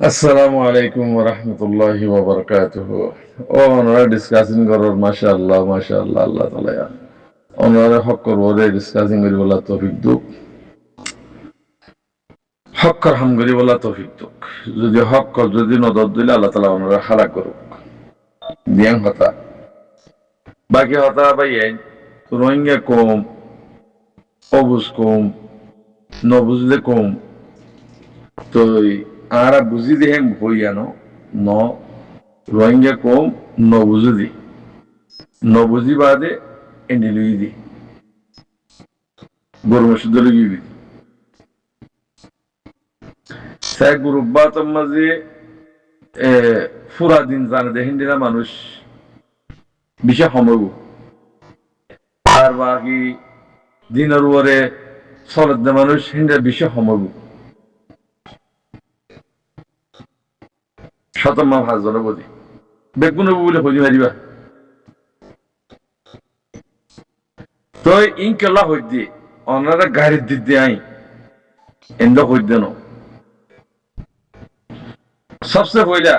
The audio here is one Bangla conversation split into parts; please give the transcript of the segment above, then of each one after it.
আসসালামু আলাইকুম ওয়া রাহমাতুল্লাহি ওয়া বারাকাতুহু। ওনারা ডিসকাসিং করার মাশাআল্লাহ মাশাআল্লাহ আল্লাহ তাআলা ওনারা হক করবরে ডিসকাসিং করি বলা তৌফিক দুক হক কর হাম করি বলা তৌফিক দুক যদি হক কর যদি নদর দিলে আল্লাহ তাআলা ওনারা হালাক করুক দিয়াং হতা বাকি হতা ভাই রোহিঙ্গা কম অবুজ কম নবুজলে কম তো আরা বুঝি দেহেন হইয়ানো ন রোহিঙ্গা কম নবুজুদি নবুজি বাদে এন্ডিলুইদি গরমশুদ্ধলুইদি সাই গ্রুপবা মাঝে ফুরা দিন জানে দেখেন দিনা মানুষ বিশা সময় আর বাকি দিনের উপরে চলত মানুষ হিন্দা বিশা সময় শতমা ভাজ জনপতি বেগুন বলে খুঁজি মারিবা তো ইনকেলা হইতে ওনারা গাড়ির দিতে আই এন্ড হইতে ন সবচেয়ে পয়লা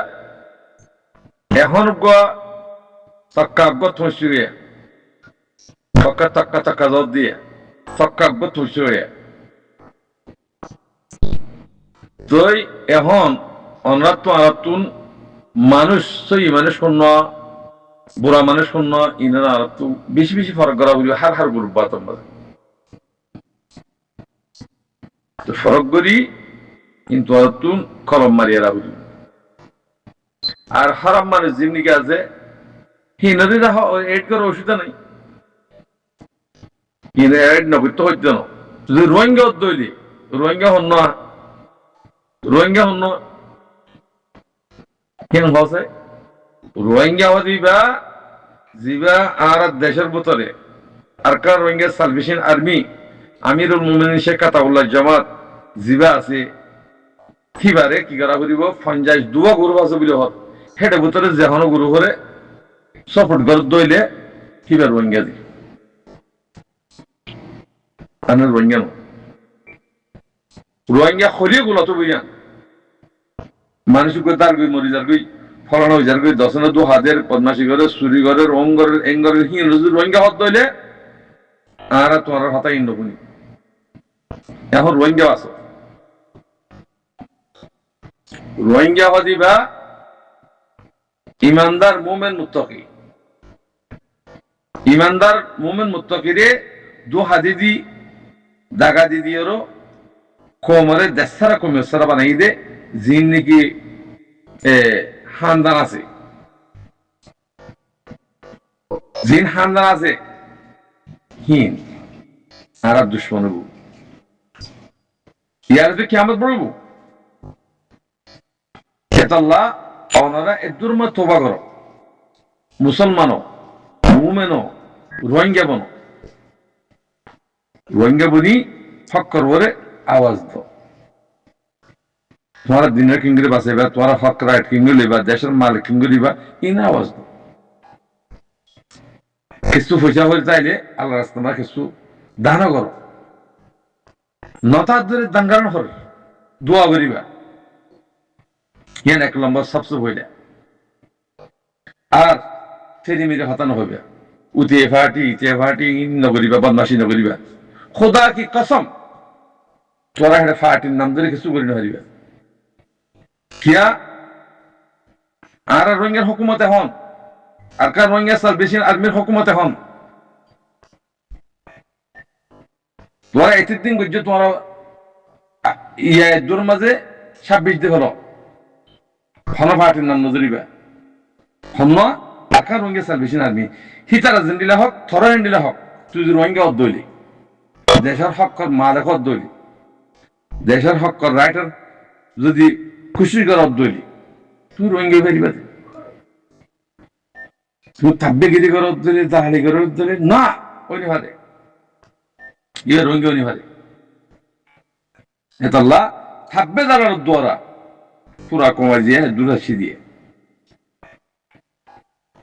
এখন তক্কা থুসিয়ে তক্কা জব দিয়ে তক্কা থুসিয়ে তো এখন অনার তো আরাতুন মানুষ সই মানুষ শূন্য বুড়া মানুষ শূন্য ইনারা আরাতু বেশি বেশি ফরক করা বলি হার হার গ্রুপ বাতম তো ফরক করি কিন্তু আরাতুন কলম মারিয়ারা বলি আর হারাম মানুষ যেমনিকে আছে হিনদি রাখা এড করার অসুবিধা নাই কিন্তু এড নবৃত্ত হইতে না যদি রোহিঙ্গা দইলি রোহিঙ্গা হন্য কেন হসে রোহিঙ্গা দিবা জিবা আর দেশের ভিতরে আর কার রোহিঙ্গা সালভেশন আর্মি আমিরুল মুমিনিন শেখ কাতাউল্লাহ জামাত জিবা আছে কিবারে কি করা করিব ফঞ্জাইশ দুয়া গ্রুপ আছে বলে হল হেডে ভিতরে যেখন গ্রুপ করে সাপোর্ট করে দইলে কিবার রোহিঙ্গা দি আনের রোহিঙ্গা রোহিঙ্গা খলিয়ে গুলো তো বুঝান মানুষ তার গই মরি যার গই ফলানো হয়ে যার গই দশনা দু হাতের পদ্মাসী ঘরের চুরি ঘরের অঙ্গরের এঙ্গরের হিং রোহিঙ্গা হত দইলে আর তোমার হাতা ইন্ডকুনি এখন রোহিঙ্গা আছো রোহিঙ্গা হদিবা ইমানদার মুমিন মুত্তাকি ইমানদার মুমিন মুত্তাকিরে দু হাদিদি দাগা দিদিওরও কোমরে দেশারা কমেসারা বানাই দে জিন নাকি খানদান আছে জিন খানদান আছে হিন আর দুশ্মন ইয়ার তো কিয়ামত পড়ব আল্লাহ ওনারা এদুর মা তোবা করো মুসলমানও মুমেনও রোহিঙ্গা বনো রোহিঙ্গা বনি হক করবরে আওয়াজ দো তোমার দিনের কিঙ্গরি বাঁচাইবা তোমার হক রাইট কিঙ্গরি লিবা দেশের মালিক কিঙ্গরি লিবা ইন আওয়াজ দো কিছু পয়সা হয়ে চাইলে আল্লাহ রাস্তা কিছু দান করো নতার ধরে দাঙ্গানো হর দোয়া করিবা ইয়ান এক নম্বর সবচেয়ে বইলা আর ফেরি মেরে হতানো হবে উতে ফাটি নগরিবা বদমাসি নগরিবা খোদা কি কসম তোরা একটা ফাটির নাম ধরে কিছু করি নগরিবা কিয়া আর রোহিঙ্গার হুকুমতে হন আর কার রোহিঙ্গা সালভেশন আর্মির হুকুমতে হন তোরা এটির দিন বুঝছো তোমার দূর মাঝে 26 দিন হলো হন ফাটির নাম নজরিবা হন আকার রোহিঙ্গা সালভেশন আর্মি হিতারা জেন্ডিলা হক থরা জেন্ডিলা হক তুই যদি রোহিঙ্গা অদ্দইলি দেশের হক কর মা দেখ অদ্দইলি দেশের হক কর রাইটার যদি খুশি কর অদ্দইলি তুই রোহিঙ্গা ফেরিবা তুই থাকবে গিরি কর অদ্দইলি দাহাড়ি করে অদ্দইলি না ওই নিভারে ইয়ে রোহিঙ্গা নিভারে এতাল্লাহ থাকবে দাঁড়ানোর দ্বারা পুরা কমার দিয়ে দুরাশি দিয়ে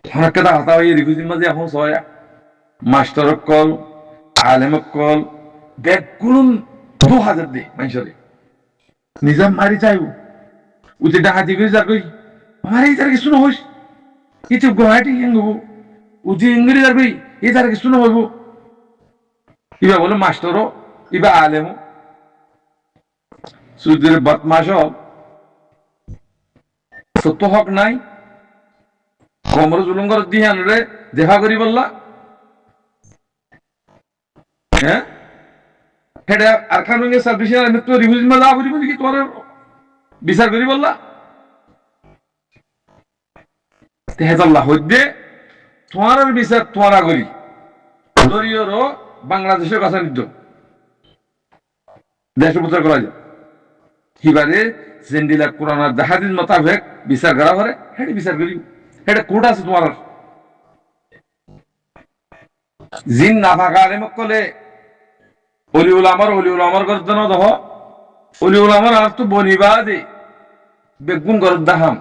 হরকেটা হাতা হয়ে রিফিউজির মাঝে এখন সবাই মাস্টার কল আলেম কল ব্যাগ গুলো 2000 দিয়ে মানুষের নিজাম মারি চাইব উঠে ডাকাতি করে যার কই আমার এই তার কিছু না হইস কিছু গুয়াহাটি হেঙ্গব উঠে ইংরেজি যার কই এই তার কিছু না হইব ইবা বলে মাস্টারও ইবা আলেম সুদের বদমাশ সত্য হক নাই কমর জুলুম করে দিয়ে আনরে দেখা করি বললা হ্যাঁ হেডা আর খান সার্ভিস তো রিভিউজ মে লাভ করিব কি তোমার বিচার করি বললা তেহাজাল্লাহ হইদে তোমার বিচার তোমারা করি দরিয়রও বাংলাদেশের কথা নিত দেশ প্রচার করা যায় হিবারে জেন্ডিলা কোরআন জাহাদিন মোতাবেক বিচার করা করে হেডে বিচার করি হেডে কোর্ট আছে তোমার জিন না থাকা আলেম কলে অলিউল আমার গর্দন দহ অলিউল আমার আর তো বনিবা দে বেগুন গরদ দাহাম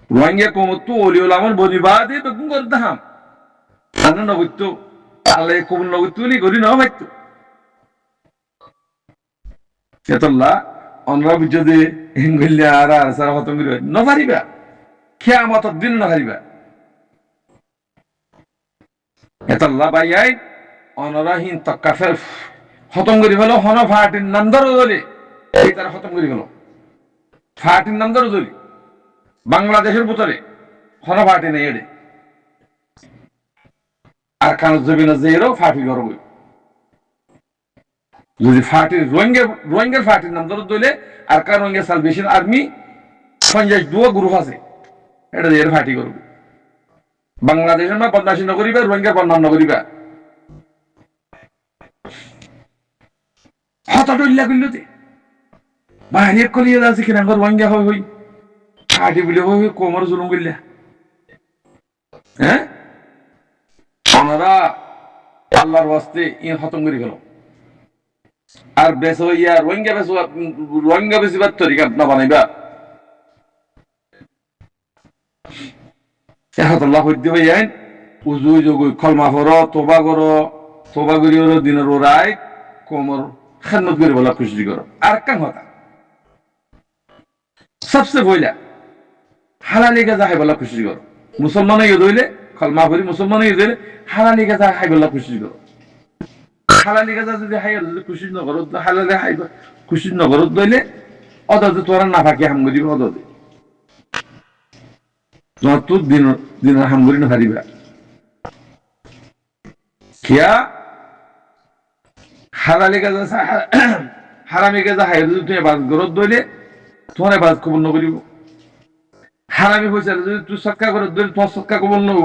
রোহিঙ্গা কমতো অলিউল আমার বনিবা দে বেগুন গরদ দাহাম আনা নগত্য আল্লাহ কবুল নগত্য বলি করি না ভাইতো এতল্লা অনরা বুঝতে হিঙ্গলিয়া আর আর সারা খতম করি নভারিবা খেয়া মত দিন নভারিবা এতল্লা বাইয়াই অনরাহীন তক্কাফের খতম করি ফেলো হন ফাটির নাম ধরো ধরে এই তারা খতম করি ফেলো ফাটির নাম ধরো ধরি বাংলাদেশের ভিতরে হন ফাটি নেই এডে আর কান জবিনা জেরো ফাটি করবো যদি ফাটির রোহিঙ্গার ফাটির নাম ধরো ধরলে আর কার রোহিঙ্গা সালভেশন আর্মি 52 গ্রুপ আছে এটা দিয়ে ফাটি করবো বাংলাদেশের মা বদমাশি নকরিবা রোহিঙ্গার বদনাম নকরিবা হঠাৎ উল্লা করলতে বাইরে কলিয়ে আছে কিনা রোহিঙ্গা হই হই ফাটি বলে হই হই কোমর জুলুম করলা হ্যাঁ ওনারা আল্লাহর ওয়াস্তে ইন খতম করে গেল আর বেশ হইয়া রোহিঙ্গা বেশিবার তরিকা না বানাইবা এহাতাল্লাহ হইতে হইয়াই উজু জগু কলমা ফর তোবা করি দিনের ওরাই কোমর খেদমত করে বলা খুশি করো আর কাম হতা সবচেয়ে বইলা হালালি গাজা হাই বলা খুশি করো মুসলমান ইয়ে দইলে কলমা ফরি মুসলমান ইয়ে দইলে হালালি গাজা হাই বলা খুশি করো হালালি গাজা যদি হাই যদি খুশি নগর হালালি হাই খুশি নগর দইলে অদতে তোরা না ফাঁকি হাম করিব অদতে তোমার তো দিনের হাম করি না হারিবা কিয়া হালালি গাজা হারামি গাজা হাই যদি তুমি বাজ গরত দইলে তোমার বাজ কবল নকরিব হারামি পয়সা যদি তুই সৎকা করে দইলে তোমার সৎকা কবল নব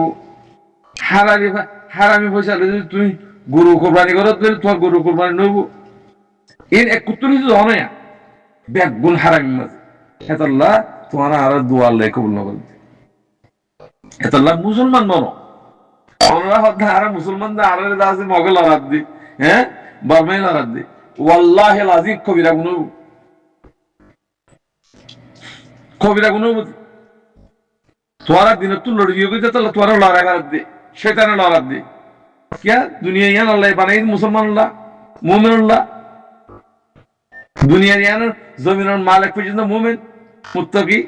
হারামি পয়সা যদি তুমি গরু কোরবানি করত দইলে তোমার গরু কোরবানি নব এর এক কুত্তর হিসেবে হনয়া বেগুন হারামি মাঝে এতাল্লাহ তোমার আর দোয়া আল্লাহ কবল নকর এতাল্লাহ মুসলমান মনো আমরা হত্যা আর মুসলমান দা আর আছে মগল আরাত দি হ্যাঁ বারমাইল আরাত দি ওয়াল্লাহি আযীম কবিরা গুণ তোরা দিন তুই লড়িয়ে গেছে তাহলে তোরা লড়াই আরাত দি শয়তানে লড়াত দি কিয়া দুনিয়া ইয়ান আল্লাহ বানাই মুসলমান আল্লাহ মুমিন আল্লাহ দুনিয়ার ইয়ান জমিনের মালিক পর্যন্ত মুমিন মুত্তাকি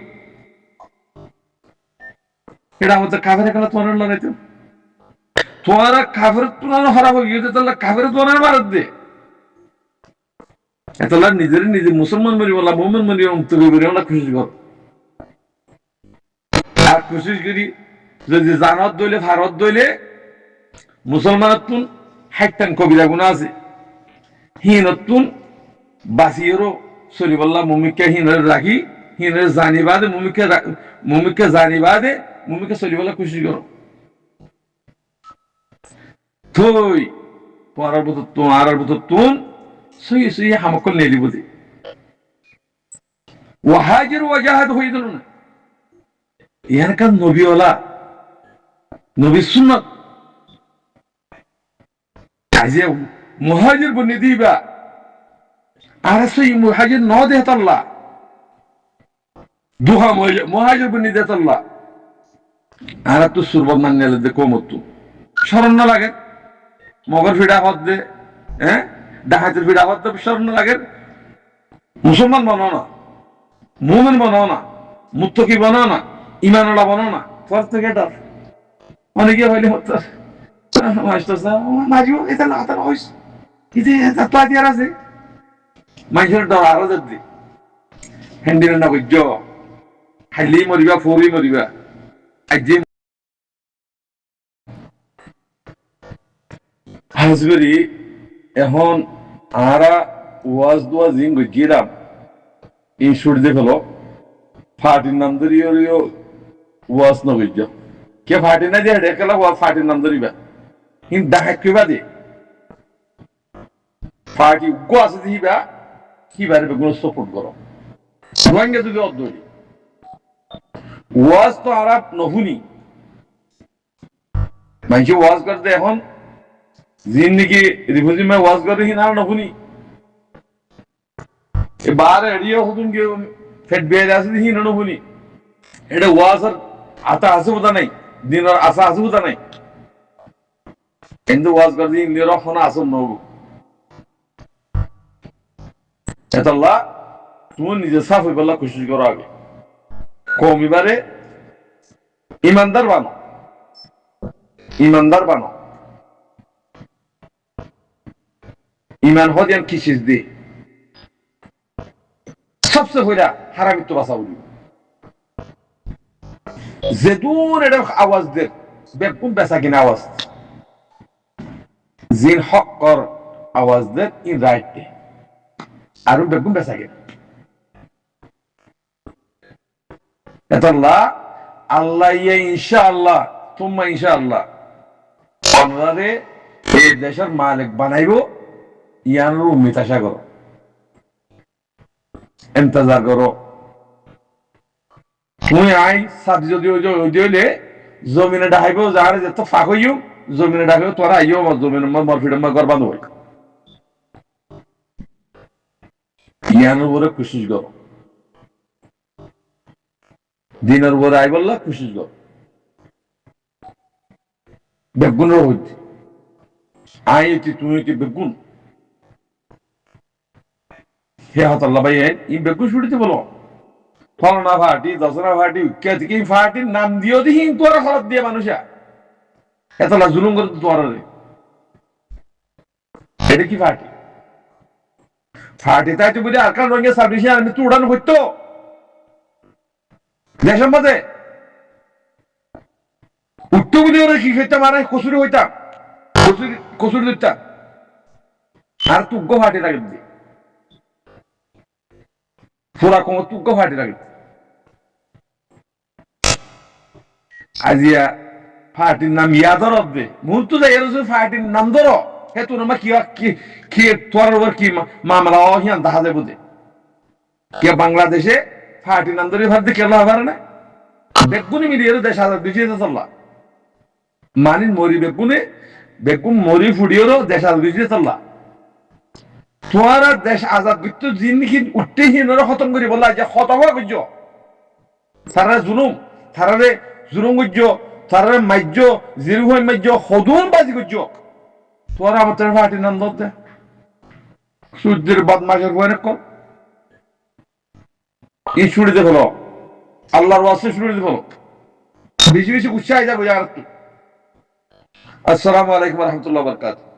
এটা আমাদের কাফের কেন তোরা লড়াইতো তোরা কাফের তোরা হারাবো গিয়ে তাহলে কাফের তোরা মারাত দে এতলা নিজে মুসলমান মরি বলা মুমিন মরি মুত্তাকি মরি আমরা খুশি কর আর খুশি করি যদি জানত দইলে ভারত দইলে মুসলমানতুন হাইতান কবিরা গুনাহ আছে হিনতুন বাসিরো সলিবাল্লাহ মুমিকে হিনের রাখি হিনের জানিবাদে মুমিকে জানিবাদে মুমিকে সলিবাল্লাহ খুশি করো তুই তোমার বুততুন সুই হামকল নেলি বুঝি ওয়াহাজির ওয়াজাহাদ হইদল না ইয়ানকার নবীওয়ালা নবী সুন্নাত আজে মুহাজির বনি দিবা আর সেই মুহাজির ন দেহতাল্লাহ দুহা মুহাজির বনি দেহতাল্লাহ আর তো সুরবত মানলে দে কমতু শরণ না লাগে মগর ফিডা হদ দে হ্যাঁ ডাহাতের ফিডা হদ দে শরণ না লাগে মুসলমান বানাও না, মুমিন বানাও না, মুত্তাকি বানাও না, ইমানওয়ালা বানাও না, ফার্স্ট থেকে ডর। অনেকে হইলে হতো মাস্টার সাহেব মাঝিও এটা না তার হইস ইতে তাতলা দিয়ার আছে মাঝের ডর আরো যদি হ্যান্ডিল না বুঝছো খাইলি মরিবা ফরি মরিবা আজ হাজগরি এখন আরা ওয়াজ দোয়া জিং গিরাম ইনস্যুট দেখলো ফাটির নাম ধরিও ওয়াজ ন গজ্জ কে ফাটি না দিয়ে দেখলা ওয়া ফাটির নাম ধরিবা কিন্তু দেখা কিবা দে ফাটি গো আছে দিবা কিবারে বেগুন সাপোর্ট করো রোহিঙ্গা যদি অদ্দরি ওয়াজ তো আরব নহুনি মাইকে ওয়াজ করতে এখন জিন্দিগি রিফিউজি মে ওয়াজ করে হি না নহুনি এ বারে এরিয়া হুদুন কে ফেট বেজ আছে হি না নহুনি এটা ওয়াজ আর আতা আছে বুদা নাই দিনের আশা আছে বুদা নাই কিন্তু ওয়াজ করতে ইন্দির রহনা আসন নগো এতাল্লাহ তুমি নিজে সাফ হইবার আল্লাহ কোশিশ করো আগে কমিবারে ईमानदार बानो ईमानदार बानो ईमान हो दियान की चीज दी सबसे बड़ा हरामी तो बसा बोली ज़ेदून एडम आवाज दे बेकुम पैसा की आवाज जिन हक कर आवाज दे इन राइट दे आरुम बेकुम पैसा की এতলা আল্লাহ ইয়া ইনশাআল্লাহ তুম্মা ইনশাআল্লাহ আমারে এই দেশের মালিক বানাইবো ইয়ার উম্মিত আশা করো ইন্তজার করো তুমি আই সাদ যদি হইলে জমিনে ডাইবো যারে যত ফাক হইও জমিনে ডাইবো তোরা আইও জমিনে মরফিডম করবা নয় ইয়ার উপরে কোশিশ করো দিনের উপরে আই বললা কোশিশ কর বেগুনের হইতে আই তুমি কি বেগুন হে হতাল্লা ভাই এই বেগুন ছুটিতে বলো ফলনা ফাটি দশরা ফাটি কে থেকে ফাটির নাম দিও দেখি তোরা খরচ দিয়ে মানুষা এতলা জুলুম করে তোরা রে এটা কি ফাটি ফাটি তাই তো বুঝে আরকান রঙের সার্ভিসে আমি তো উড়ানো হইতো দেশের মধ্যে উত্তর বুঝে ওরা কি খেতাম আর কসুরি হইতাম কসুরি দিতাম আর তুগ্গ ফাটি লাগে পুরা কম তুগ্গ ফাটি লাগে আজিয়া ফাটির নাম ইয়াদর দে মূল তো যাই ফাটির নাম ধরো হে তোর মা কি তোর ওপর কি মামলা অহিয়ান দেখা যায় বুঝে কে বাংলাদেশে ফাটির নাম ধরে ভাবতে কেলা হবার না বেগুনি মিলিয়ে দেশ হাজার দুইশো চল্লা মানিন মরি বেগুনে বেগুন মরি ফুডিয়েরও দেশ হাজার দুইশো চল্লা তোরা দেশ আজাদ বিত্ত জিনিস উঠতে হিনরা খতম করি বললা যে খতম হওয়া গুজ্জ সারা জুলুম সারারে জুলুম গুজ্জ সারারে মাজ্য জিরু হয়ে মাজ্য সদুন বাজি গুজ্জ তোরা আমাদের ফাটির নাম ধরতে সূর্যের বদমাশের বয়নে কর এই ছুটিতে হলো আল্লাহর ওয়াসে ছুটিতে হলো বেশি বেশি উৎসাহ যাবো যার আসসালামু আলাইকুম ওয়া রাহমাতুল্লাহি ওয়া বারাকাতুহু